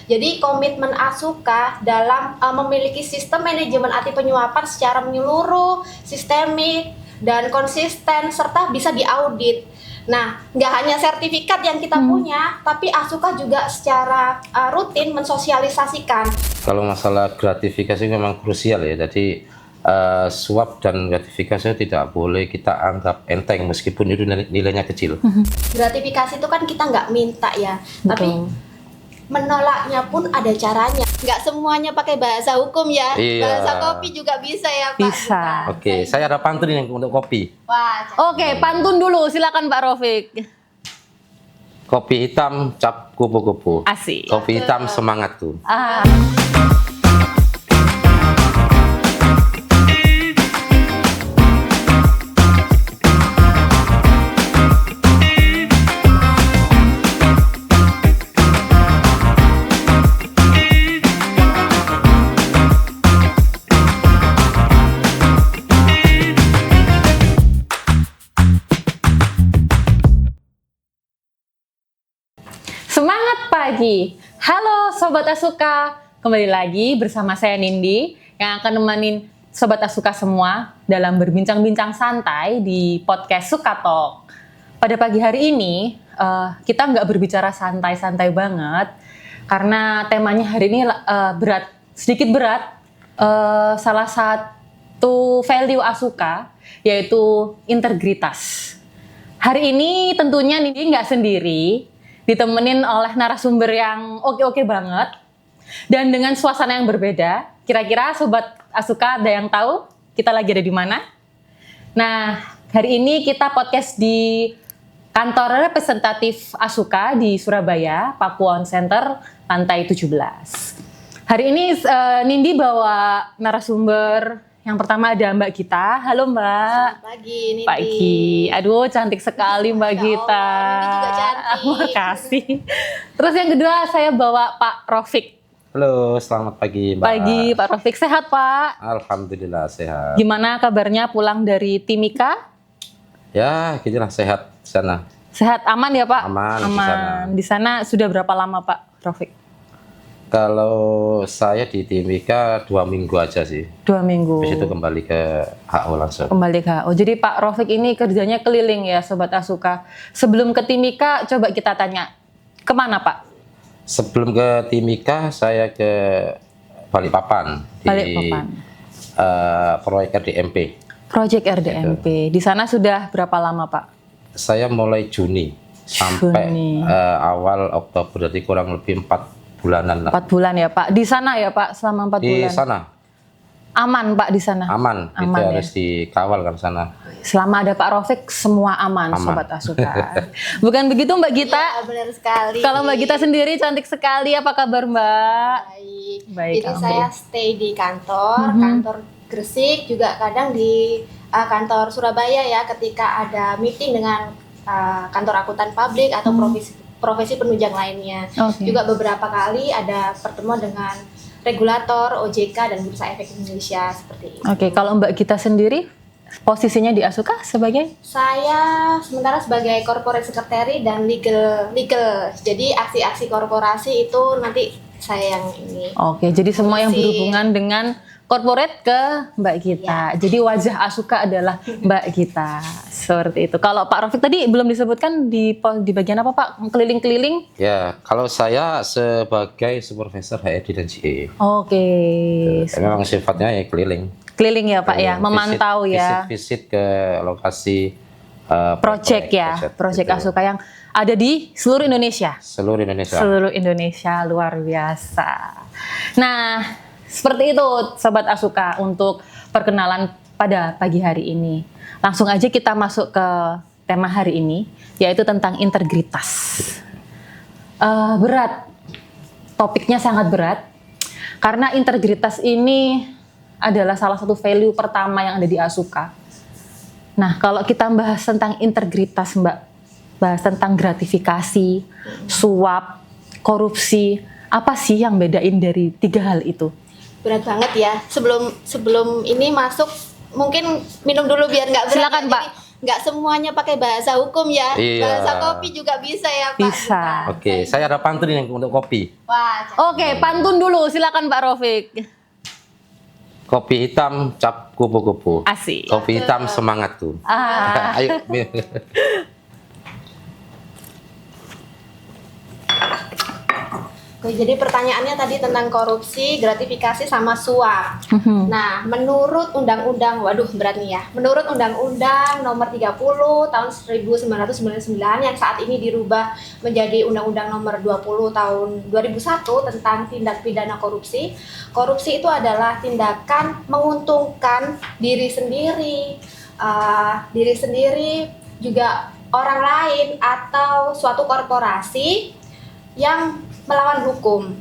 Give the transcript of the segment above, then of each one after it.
Jadi komitmen Asuka dalam memiliki sistem manajemen anti penyuapan secara menyeluruh, sistemik, dan konsisten, serta bisa diaudit. Nah, nggak hanya sertifikat yang kita punya, tapi Asuka juga secara rutin mensosialisasikan. Kalau masalah gratifikasi memang krusial ya, jadi suap dan gratifikasi tidak boleh kita anggap enteng meskipun itu nilainya kecil. Gratifikasi itu kan kita nggak minta ya, tapi menolaknya pun ada caranya. Nggak semuanya pakai bahasa hukum ya, bahasa kopi juga bisa ya Pak. Bisa. Oke, saya ada pantun yang untuk kopi. Wah, Oke, pantun dulu, silakan Pak Raufik. Kopi hitam cap kupu-kupu. Asik. Kopi hitam semangatku. Semangat pagi. Halo Sobat Asuka, kembali lagi bersama saya Nindi yang akan nemenin Sobat Asuka semua dalam berbincang-bincang santai di podcast Suka Talk. Pada pagi hari ini kita nggak berbicara santai-santai banget karena temanya hari ini sedikit berat. Salah satu value Asuka yaitu integritas. Hari ini tentunya Nindi nggak sendiri, ditemenin oleh narasumber yang oke-oke banget dan dengan suasana yang berbeda. Kira-kira Sobat Asuka ada yang tahu kita lagi ada di mana? Nah, hari ini kita podcast di kantor representatif Asuka di Surabaya, Pakuwon Center, lantai 17. Hari ini Nindi bawa narasumber. Yang pertama ada Mbak Gita. Halo Mbak. Pagi, Nindi. Pagi. Aduh, cantik sekali Mbak Gita. Nindi juga cantik. Makasih. Terus yang kedua saya bawa Pak Raufik. Halo, selamat pagi Mbak. Pagi Pak Raufik. Sehat Pak? Alhamdulillah sehat. Gimana kabarnya pulang dari Timika? Ya, gitulah sehat di sana. Sehat, aman ya Pak? Aman. Di sana sudah berapa lama Pak Raufik? Kalau saya di Timika 2 minggu aja sih. 2 minggu. Habis itu kembali ke HO langsung. Kembali ke HO. Jadi Pak Raufik ini kerjanya keliling ya Sobat Asuka. Sebelum ke Timika coba kita tanya, kemana Pak? Sebelum ke Timika saya ke Balikpapan. Balikpapan. Proyek RDMP. Proyek RDMP. Di sana sudah berapa lama Pak? Saya mulai Juni sampai awal Oktober, berarti kurang lebih 4 bulanan lah. 4 bulan ya Pak. Di sana ya Pak selama 4 bulan. Di sana. Aman Pak di sana. Aman itu ya? harus dikawal kan sana. Selama ada Pak Raufik semua aman. Sobat Asuka. Bukan begitu Mbak Gita? Ya, benar sekali. Kalau Mbak Gita sendiri cantik sekali. Apa kabar Mbak? Baik. Jadi saya stay di kantor, kantor Gresik, juga kadang di kantor Surabaya ya ketika ada meeting dengan kantor akuntan publik atau profesi penunjang lainnya. Juga beberapa kali ada pertemuan dengan regulator, OJK, dan Bursa Efek Indonesia seperti itu. Oke, kalau Mbak Gita sendiri posisinya di Asuka sebagai? Saya sementara sebagai corporate secretary dan legal. Jadi aksi-aksi korporasi itu nanti saya yang ini. Oke, jadi semua yang berhubungan dengan corporate ke Mbak Gita. Jadi wajah Asuka adalah Mbak Gita. Seperti itu. Kalau Pak Raufik tadi belum disebutkan di bagian apa Pak? Keliling-keliling? Ya, kalau saya sebagai supervisor HRD dan CE. Oke. Memang sifatnya ya keliling. Keliling ya Pak ya, memantau ya. Visit ke lokasi project ya, project gitu. Asuka yang ada di seluruh Indonesia. Seluruh Indonesia. Seluruh Indonesia, luar biasa. Nah, seperti itu Sobat Asuka untuk perkenalan pada pagi hari ini. Langsung aja kita masuk ke tema hari ini, yaitu tentang integritas. Berat, topiknya sangat berat, karena integritas ini adalah salah satu value pertama yang ada di Asuka. Nah, kalau kita bahas tentang integritas Mbak, bahas tentang gratifikasi, suap, korupsi, apa sih yang bedain dari 3 hal itu? Berat banget ya. Sebelum ini masuk, mungkin minum dulu biar nggak berat. Silakan Pak. nggak semuanya pakai bahasa hukum ya. Iya. Bahasa kopi juga bisa ya Pak. Bisa. Oke, saya ada pantun yang untuk kopi. Wah, Oke, pantun dulu, silakan Pak Rofik. Kopi hitam cap kupu-kupu. Asik. Kopi hitam semangatku. Ah. Ayo. Oke, jadi pertanyaannya tadi tentang korupsi, gratifikasi sama suap. Nah, menurut undang-undang, waduh berat nih ya. Menurut Undang-Undang Nomor 30 Tahun 1999 yang saat ini dirubah menjadi Undang-Undang Nomor 20 Tahun 2001 tentang tindak pidana korupsi. Korupsi itu adalah tindakan menguntungkan diri sendiri juga orang lain atau suatu korporasi yang melawan hukum.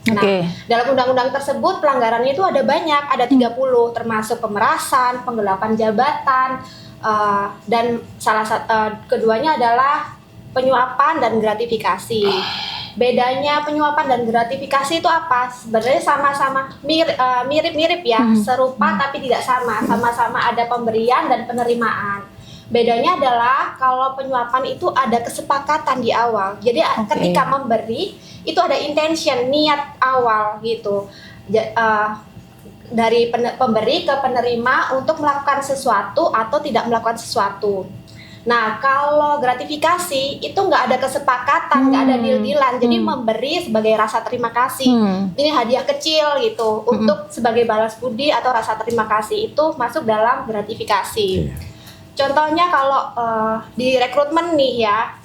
Nah, Oke. dalam undang-undang tersebut pelanggarannya itu ada banyak, ada 30 termasuk pemerasan, penggelapan jabatan, dan keduanya adalah penyuapan dan gratifikasi. Bedanya penyuapan dan gratifikasi itu apa? Sebenarnya sama-sama mirip-mirip ya, serupa tapi tidak sama. Sama-sama ada pemberian dan penerimaan. Bedanya adalah kalau penyuapan itu ada kesepakatan di awal. Jadi ketika memberi itu ada intention, niat awal gitu. Dari pemberi ke penerima untuk melakukan sesuatu atau tidak melakukan sesuatu. Nah, kalau gratifikasi itu nggak ada kesepakatan, nggak ada deal-dealan. Jadi memberi sebagai rasa terima kasih. Ini hadiah kecil gitu untuk sebagai balas budi atau rasa terima kasih itu masuk dalam gratifikasi. Contohnya kalau di rekrutmen nih ya,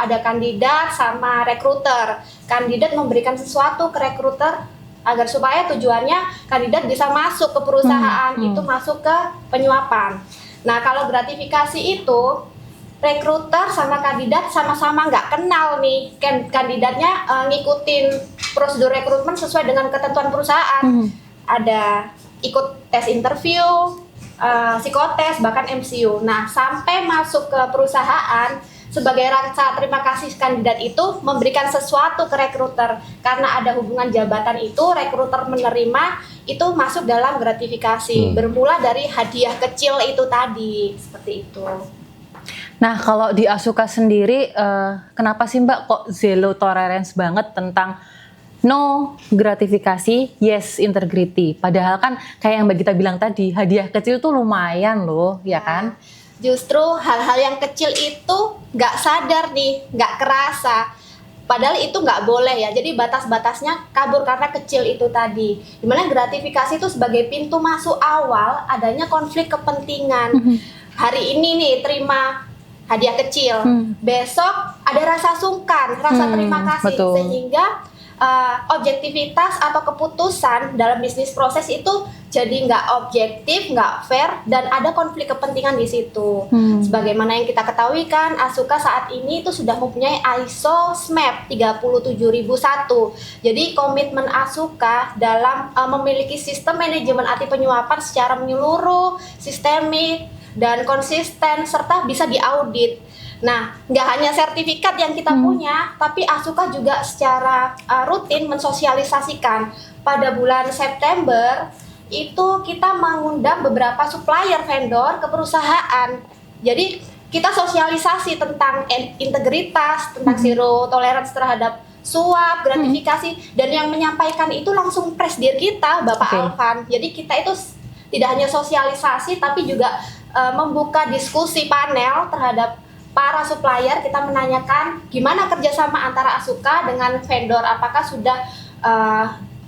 ada kandidat sama rekruter. Kandidat memberikan sesuatu ke rekruter agar supaya tujuannya kandidat bisa masuk ke perusahaan, itu masuk ke penyuapan. Nah, kalau gratifikasi itu rekruter sama kandidat sama-sama nggak kenal nih, kandidatnya ngikutin prosedur rekrutmen sesuai dengan ketentuan perusahaan. Ada ikut tes interview, psikotes, bahkan MCU. Nah, sampai masuk ke perusahaan, sebagai rasa terima kasih kandidat itu memberikan sesuatu ke rekruter. Karena ada hubungan jabatan itu, rekruter menerima, itu masuk dalam gratifikasi. Bermula dari hadiah kecil itu tadi, seperti itu. Nah, kalau di Asuka sendiri, kenapa sih Mbak kok zero tolerance banget tentang no gratifikasi, yes integrity? Padahal kan kayak yang Mbak Gita bilang tadi, hadiah kecil tuh lumayan loh, ya kan? Justru hal-hal yang kecil itu nggak sadar nih, nggak kerasa. Padahal itu nggak boleh ya, jadi batas-batasnya kabur karena kecil itu tadi. Dimana gratifikasi itu sebagai pintu masuk awal adanya konflik kepentingan. Hari ini nih terima hadiah kecil, besok ada rasa sungkan, rasa terima kasih, betul. sehingga objektivitas atau keputusan dalam bisnis proses itu jadi nggak objektif, nggak fair, dan ada konflik kepentingan di situ. Sebagaimana yang kita ketahui kan, Asuka saat ini itu sudah mempunyai ISO SMAP 37001. Jadi komitmen Asuka dalam memiliki sistem manajemen anti penyuapan secara menyeluruh, sistemik, dan konsisten, serta bisa diaudit. Nah, nggak hanya sertifikat yang kita punya, tapi Asuka juga secara rutin mensosialisasikan. Pada bulan September, itu kita mengundang beberapa supplier vendor ke perusahaan. Jadi, kita sosialisasi tentang integritas, tentang zero tolerance terhadap suap, gratifikasi, dan yang menyampaikan itu langsung presidir kita, Bapak Alvan. Jadi, kita itu tidak hanya sosialisasi, tapi juga membuka diskusi panel terhadap para supplier. Kita menanyakan gimana kerjasama antara Asuka dengan vendor, apakah sudah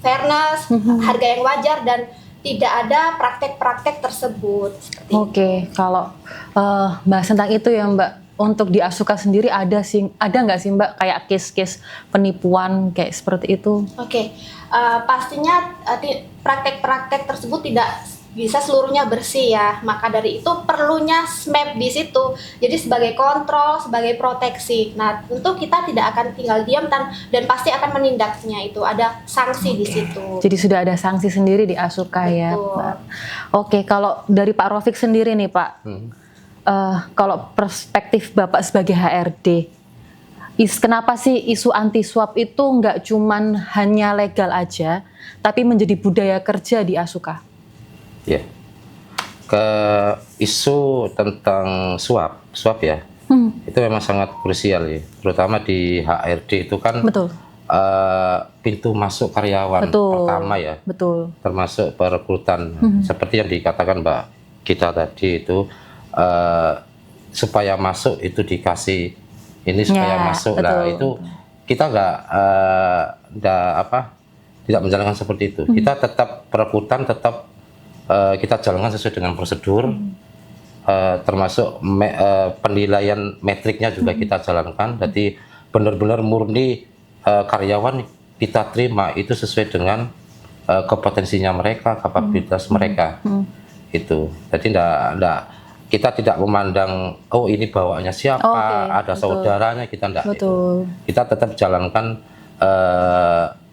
fairness, harga yang wajar, dan tidak ada praktek-praktek tersebut. Oke, kalau bahas tentang itu ya Mbak, untuk di Asuka sendiri ada nggak sih Mbak kayak case-case penipuan kayak seperti itu? Oke, pastinya praktek-praktek tersebut tidak bisa seluruhnya bersih ya, maka dari itu perlunya SMAP di situ. Jadi sebagai kontrol, sebagai proteksi. Nah, tentu kita tidak akan tinggal diam dan pasti akan menindaknya, itu ada sanksi di situ. Jadi sudah ada sanksi sendiri di Asuka. Betul. Ya Pak. Oke, kalau dari Pak Rofik sendiri nih Pak, kalau perspektif Bapak sebagai HRD, kenapa sih isu anti suap itu nggak cuman hanya legal aja, tapi menjadi budaya kerja di Asuka? Ya, ke isu tentang suap ya, itu memang sangat krusial ya, terutama di HRD itu kan Betul. Pintu masuk karyawan Betul. pertama ya, Betul. termasuk perekrutan. Seperti yang dikatakan Mbak kita tadi itu, supaya masuk itu dikasih ini supaya Ya, masuk betul. lah, itu kita tidak menjalankan seperti itu. Kita tetap perekrutan, tetap kita jalankan sesuai dengan prosedur, termasuk penilaian metriknya juga kita jalankan. Jadi benar-benar murni karyawan kita terima itu sesuai dengan kompetensinya mereka, kapabilitas mereka. Itu. Jadi kita tidak memandang oh ini bawaannya siapa, Oke, ada betul. saudaranya, kita enggak itu. Betul. Kita tetap jalankan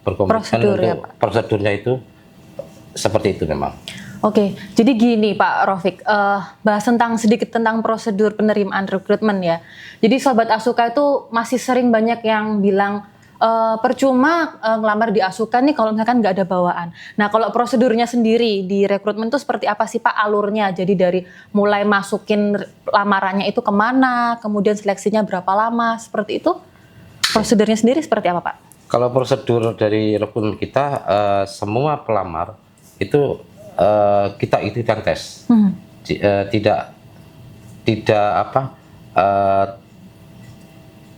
berkomitmen Prosedur untuk ya, Pak? prosedurnya itu seperti itu memang. Oke, jadi gini Pak Raufik, bahas sedikit tentang prosedur penerimaan rekrutmen ya. Jadi Sobat Asuka itu masih sering banyak yang bilang percuma ngelamar di Asuka nih kalau misalkan nggak ada bawaan. Nah kalau prosedurnya sendiri di rekrutmen itu seperti apa sih Pak alurnya? Jadi dari mulai masukin lamarannya itu kemana, kemudian seleksinya berapa lama, seperti itu? Prosedurnya sendiri seperti apa Pak? Kalau prosedur dari rekrutmen kita, semua pelamar itu kita ikuti tes, tidak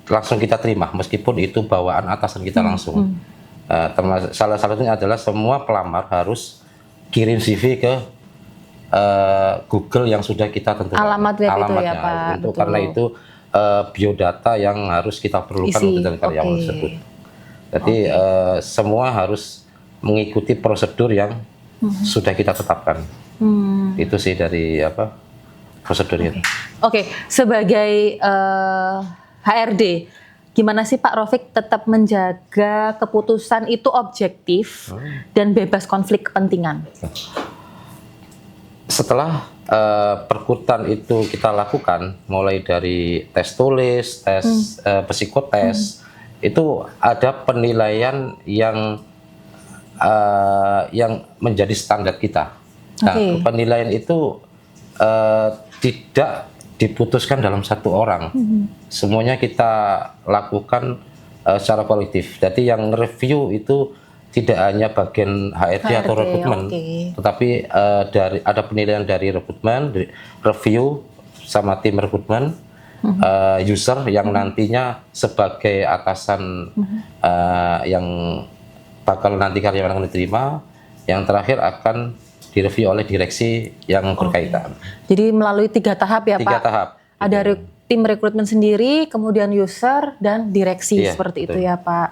langsung kita terima, meskipun itu bawaan atasan kita langsung. Termasuk salah satunya adalah semua pelamar harus kirim CV ke Google yang sudah kita tentukan. Alamat web itu ya, alamatnya. Pak, Untuk betul. karena itu biodata yang harus kita perlukan Isi, untuk karyawan oke. tersebut. Jadi semua harus mengikuti prosedur yang sudah kita tetapkan. Itu sih dari prosedurnya. Oke, sebagai HRD, gimana sih Pak Raufik tetap menjaga keputusan itu objektif dan bebas konflik kepentingan? Setelah perkutan itu kita lakukan, mulai dari tes tulis, tes psikotes, itu ada penilaian yang menjadi standar kita. Nah, Oke. penilaian itu tidak diputuskan dalam satu orang. Semuanya kita lakukan secara kolektif. Jadi yang review itu tidak hanya bagian HRD atau rekrutmen, oke. tetapi ada penilaian dari rekrutmen, review sama tim rekrutmen, user yang nantinya sebagai atasan yang bakal nanti karyawan akan diterima, yang terakhir akan direview oleh direksi yang berkaitan. Jadi melalui 3 tahap ya 3 Pak? tahap. Ada tim rekrutmen sendiri, kemudian user, dan direksi Iya, seperti betul. itu ya Pak.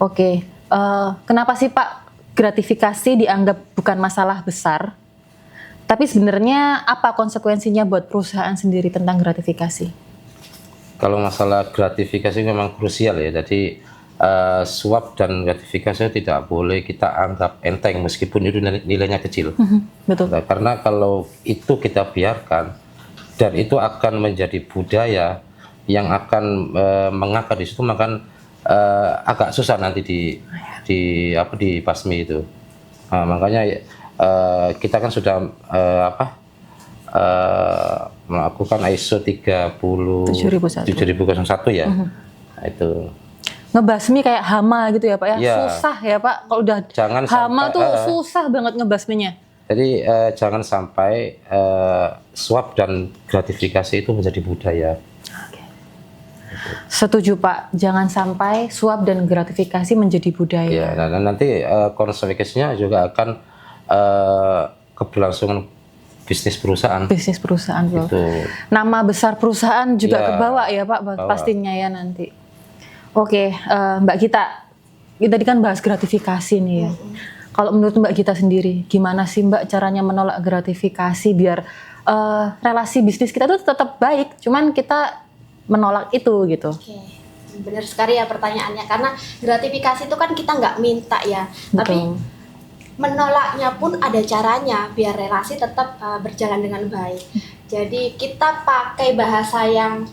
Oke, kenapa sih Pak gratifikasi dianggap bukan masalah besar? Tapi sebenarnya apa konsekuensinya buat perusahaan sendiri tentang gratifikasi? Kalau masalah gratifikasi memang krusial ya. Jadi suap dan gratifikasi tidak boleh kita anggap enteng meskipun itu nilainya kecil. Betul. Nah, karena kalau itu kita biarkan dan itu akan menjadi budaya yang akan mengakar di situ, maka agak susah nanti dibasmi itu. Nah, makanya kita kan sudah melakukan ISO 7001 ya. Nah, itu Ngebasmi kayak hama gitu ya Pak ya? Iya. Susah ya Pak, kalau udah Jangan hama sampai, tuh susah banget ngebasminya. Jadi jangan sampai suap dan gratifikasi itu menjadi budaya. Setuju Pak, jangan sampai suap dan gratifikasi menjadi budaya. Ya, nah, nanti konsekuensinya juga akan keberlangsungan bisnis perusahaan. Bisnis perusahaan loh. Itu. Nama besar perusahaan juga Ya, kebawa ya Pak, bawa. pastinya ya nanti. Oke, Mbak Gita, kita tadi kan bahas gratifikasi nih ya. Kalau menurut Mbak Gita sendiri, gimana sih Mbak caranya menolak gratifikasi biar relasi bisnis kita tuh tetap baik, cuman kita menolak itu gitu. Oke, benar sekali ya pertanyaannya, karena gratifikasi itu kan kita nggak minta ya, tapi menolaknya pun ada caranya biar relasi tetap berjalan dengan baik. Jadi kita pakai bahasa yang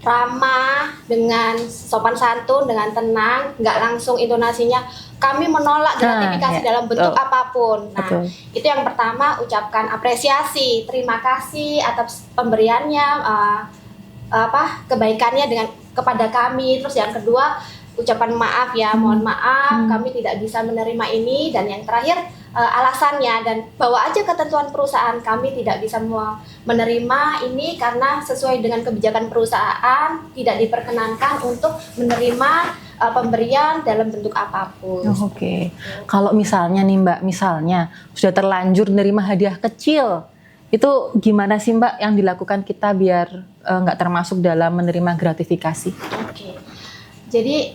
ramah, dengan sopan santun, dengan tenang, nggak langsung intonasinya kami menolak gratifikasi ya, dalam bentuk betul. apapun. Nah, Betul. itu yang pertama, ucapkan apresiasi, terima kasih atas pemberiannya, kebaikannya dengan kepada kami. Terus yang kedua, ucapan maaf ya, mohon maaf kami tidak bisa menerima ini. Dan yang terakhir, alasannya, dan bawa aja ketentuan perusahaan, kami tidak bisa menerima ini karena sesuai dengan kebijakan perusahaan tidak diperkenankan untuk menerima pemberian dalam bentuk apapun. Oh, Oke. Kalau misalnya nih Mbak, misalnya sudah terlanjur menerima hadiah kecil, itu gimana sih Mbak yang dilakukan kita biar nggak termasuk dalam menerima gratifikasi? Oke. Jadi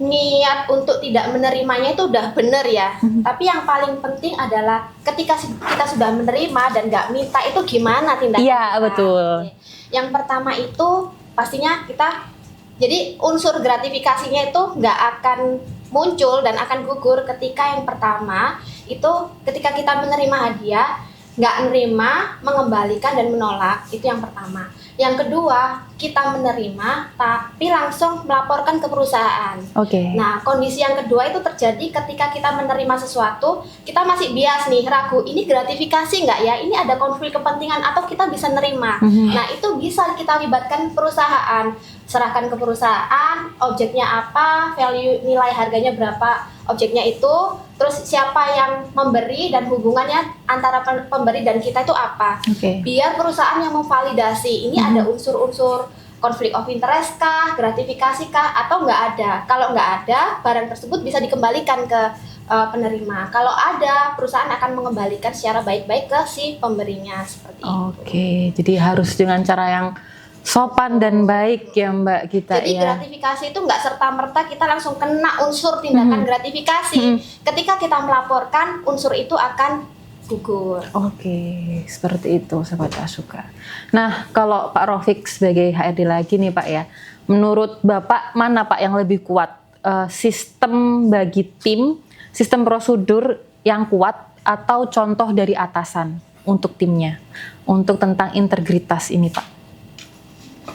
niat untuk tidak menerimanya itu udah bener ya. Tapi yang paling penting adalah ketika kita sudah menerima dan nggak minta, itu gimana tindakan Iya, kita. betul. Oke. Yang pertama itu pastinya kita, jadi unsur gratifikasinya itu nggak akan muncul dan akan gugur ketika yang pertama itu ketika kita menerima hadiah, nggak menerima, mengembalikan dan menolak, itu yang pertama. Yang kedua, kita menerima tapi langsung melaporkan ke perusahaan. Oke. Nah, kondisi yang kedua itu terjadi ketika kita menerima sesuatu, kita masih bias nih, ragu, ini gratifikasi nggak ya? Ini ada konflik kepentingan atau kita bisa nerima? Nah, itu bisa kita libatkan perusahaan. Serahkan ke perusahaan, objeknya apa, value nilai harganya berapa, objeknya itu, terus siapa yang memberi dan hubungannya antara pemberi dan kita itu apa. Oke. Biar perusahaan yang memvalidasi, ini ada unsur-unsur konflik of interest kah, gratifikasi kah, atau nggak ada. Kalau nggak ada, barang tersebut bisa dikembalikan ke penerima. Kalau ada, perusahaan akan mengembalikan secara baik-baik ke si pemberinya, seperti itu. Oke, jadi harus dengan cara yang sopan dan baik ya Mbak kita Jadi ya. gratifikasi itu nggak serta-merta kita langsung kena unsur tindakan gratifikasi. Ketika kita melaporkan, unsur itu akan gugur. Oke, seperti itu Sobat Asuka. Nah, kalau Pak Raufik sebagai HRD lagi nih Pak ya, menurut Bapak mana Pak yang lebih kuat? Sistem bagi tim, sistem prosedur yang kuat, atau contoh dari atasan untuk timnya? Untuk tentang integritas ini Pak.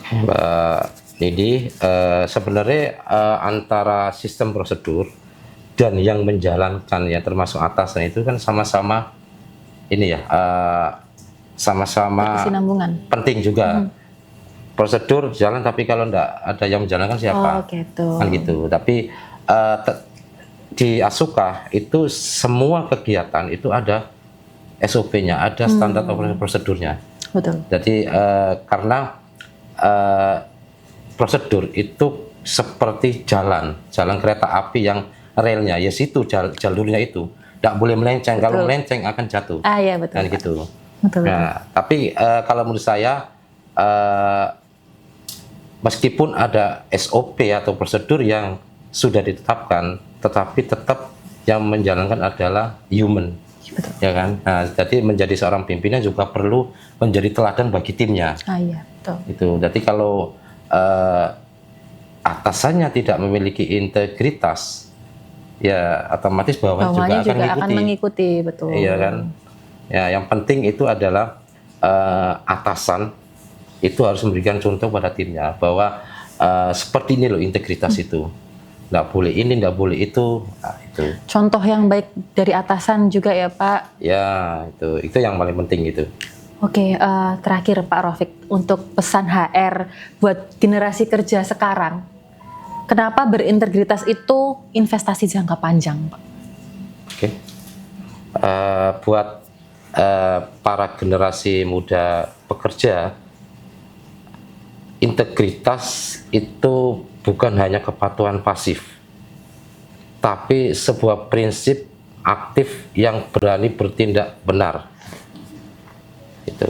Mbak Nidi, sebenarnya antara sistem prosedur dan yang menjalankan ya termasuk atasan itu kan sama-sama ini ya, sama-sama Kesinambungan. penting juga. Prosedur jalan, tapi kalau enggak ada yang menjalankan siapa? Oh gitu. Kan gitu. Tapi di Asuka itu semua kegiatan itu ada SOP-nya, ada standar operasional prosedurnya. Betul. Jadi karena prosedur itu seperti jalan kereta api yang relnya, ya situ jalurnya itu, tidak boleh melenceng. Betul. Kalau melenceng akan jatuh. Ah ya betul. Kan Pak. gitu. Betul. Nah, tapi kalau menurut saya meskipun ada SOP atau prosedur yang sudah ditetapkan, tetapi tetap yang menjalankan adalah human. Betul. Ya kan? Nah, jadi menjadi seorang pimpinan juga perlu menjadi teladan bagi timnya. Ah iya betul. Itu. Jadi kalau atasannya tidak memiliki integritas, ya otomatis bawahannya juga akan mengikuti, betul. Iya kan? Ya, yang penting itu adalah atasan itu harus memberikan contoh pada timnya bahwa seperti ini loh integritas itu. Nggak boleh ini, nggak boleh itu. Nah, itu. Contoh yang baik dari atasan juga ya Pak. Ya, itu yang paling penting itu. Oke, terakhir Pak Raufik, untuk pesan HR buat generasi kerja sekarang, kenapa berintegritas itu investasi jangka panjang, Pak? Oke. Buat para generasi muda pekerja, integritas itu bukan hanya kepatuhan pasif, tapi sebuah prinsip aktif yang berani bertindak benar. Itu.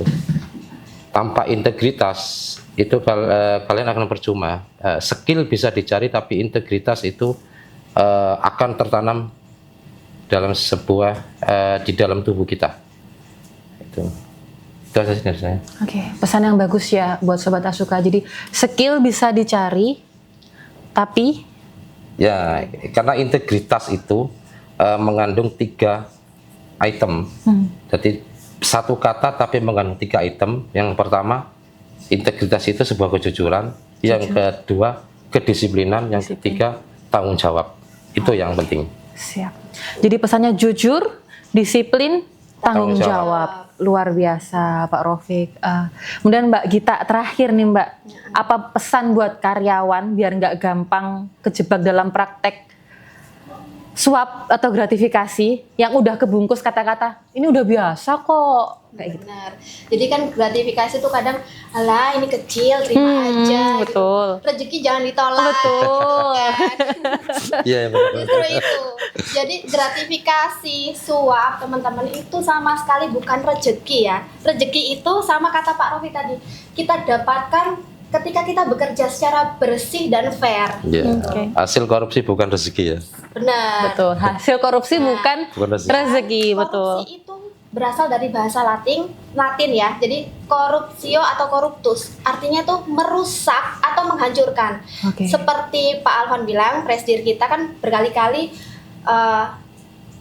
Tanpa integritas itu kalian akan percuma. Skill bisa dicari, tapi integritas itu akan tertanam dalam di dalam tubuh kita. Itu aja dari saya. Oke, pesan yang bagus ya buat Sobat Asuka. Jadi skill bisa dicari, tapi ya karena integritas itu mengandung 3 item. Jadi satu kata tapi mengandung 3 item. Yang pertama, integritas itu sebuah kejujuran. Yang kedua kedisiplinan, yang ketiga tanggung jawab. Itu yang penting. Siap. Jadi pesannya jujur, disiplin, tanggung Tanggung jawab. Luar biasa Pak Raufik. Kemudian Mbak Gita, terakhir nih Mbak, apa pesan buat karyawan biar nggak gampang kejebak dalam praktek suap atau gratifikasi yang udah kebungkus kata-kata ini udah biasa kok kayak gitu. Benar. Jadi kan gratifikasi tuh kadang alah ini kecil terima aja. Betul. Gitu. Rezeki jangan ditolak. Betul. Kan? Iya, benar. Justru itu. Jadi gratifikasi, suap teman-teman itu sama sekali bukan rezeki ya. Rezeki itu sama kata Pak Rofi tadi. Kita dapatkan ketika kita bekerja secara bersih dan fair. Iya. Oke. Hasil korupsi bukan rezeki ya. Benar. Betul. Hasil korupsi bukan Bukan rezeki. rezeki, betul. Korupsi itu berasal dari bahasa Latin ya. Jadi corruptio atau corruptus artinya tuh merusak atau menghancurkan. Oke. Seperti Pak Alvan bilang, presidir kita kan berkali-kali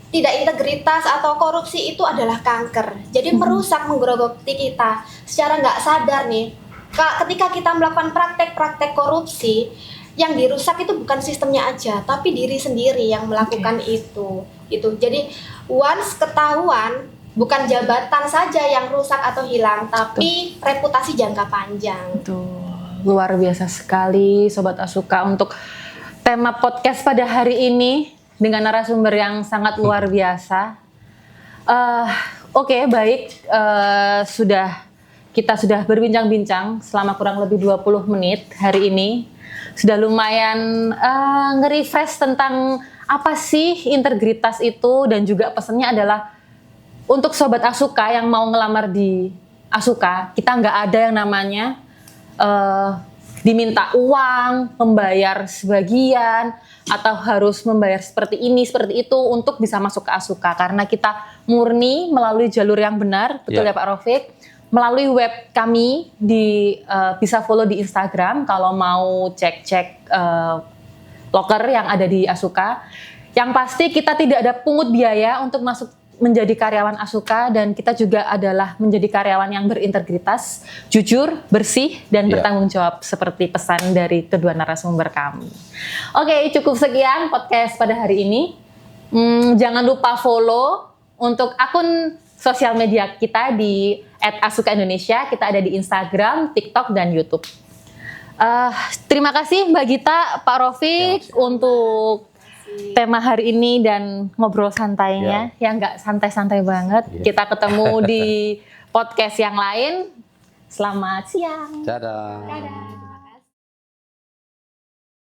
tidak integritas atau korupsi itu adalah kanker. Jadi merusak, menggerogoti kita secara nggak sadar nih. Ketika kita melakukan praktek-praktek korupsi, yang dirusak itu bukan sistemnya aja, tapi diri sendiri yang melakukan itu. Jadi once ketahuan, bukan jabatan saja yang rusak atau hilang, tapi reputasi jangka panjang. Betul. Luar biasa sekali Sobat Asuka untuk tema podcast pada hari ini dengan narasumber yang sangat luar biasa. Oke, baik. Kita sudah berbincang-bincang selama kurang lebih 20 menit hari ini. Sudah lumayan nge-refresh tentang apa sih integritas itu, dan juga pesannya adalah untuk Sobat Asuka yang mau ngelamar di Asuka, kita nggak ada yang namanya diminta uang, membayar sebagian, atau harus membayar seperti ini, seperti itu untuk bisa masuk ke Asuka. Karena kita murni melalui jalur yang benar, betul ya Pak Raufik? Melalui web kami, bisa follow di Instagram kalau mau cek-cek loker yang ada di Asuka. Yang pasti kita tidak ada pungut biaya untuk masuk menjadi karyawan Asuka, dan kita juga adalah menjadi karyawan yang berintegritas, jujur, bersih, dan bertanggung jawab seperti pesan dari kedua narasumber kami. Oke, cukup sekian podcast pada hari ini. Jangan lupa follow untuk akun sosial media kita di @asuka_indonesia. Kita ada di Instagram, TikTok, dan YouTube. Terima kasih Mbak Gita, Pak Raufik untuk tema hari ini dan ngobrol santainya yang nggak santai-santai banget. Kita ketemu di podcast yang lain. Selamat siang. Dadah. Dadah.